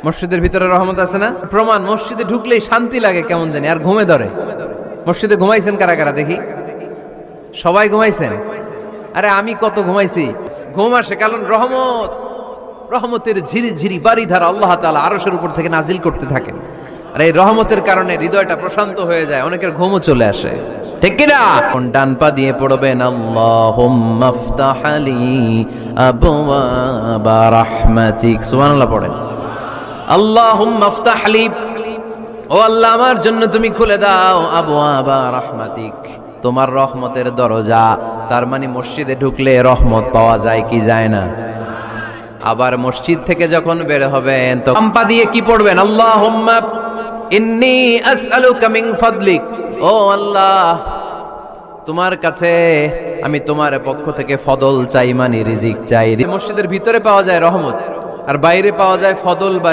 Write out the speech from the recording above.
মসজিদের ভিতরে রহমত আছে না? প্রমাণ, মসজিদে ঢুকলেই শান্তি লাগে কেমন জানি, আর ঘুমে ধরে। মসজিদে ঘুমাইছেন কারা কারা দেখি? সবাই ঘুমাইছেন? আরে আমি কত ঘুমাইছি। ঘুম আসে কারণ রহমতের ঝিরি ঝিরি বাড়িধারা আল্লাহ তাআলা আরশের উপর থেকে নাজিল করতে থাকেন, আর এই রহমতের কারণে হৃদয়টা প্রশান্ত হয়ে যায়, অনেকের ঘুমও চলে আসে। ঠিক কিনা? ডান পা দিয়ে পড়বেন আল্লাহুম্মা ফতাহ লি আবওয়াবা রাহমাতিক। সুবহানাল্লাহ পড়েন। আল্লাহুম্মা ফতাহ লি, ও আল্লাহ আমার জন্য তুমি খুলে দাও আবওয়াবা রাহমাতিক, তোমার রহমতের দরজা। তার মানে মসজিদে ঢুকলে রহমত পাওয়া যায় কি যায় না? আবার মসজিদ থেকে যখন বের হবেন তো আম্পা দিয়ে কি পড়বেন? আল্লাহুম্মা ইন্নী আসআলুকা মিন ফাদলিক, ও আল্লাহ তোমার কাছে আমি তোমার পক্ষ থেকে ফদল চাই, মানে রিজিক চাই। মসজিদের ভিতরে পাওয়া যায় রহমত, আর বাইরে পাওয়া যায় ফদল বা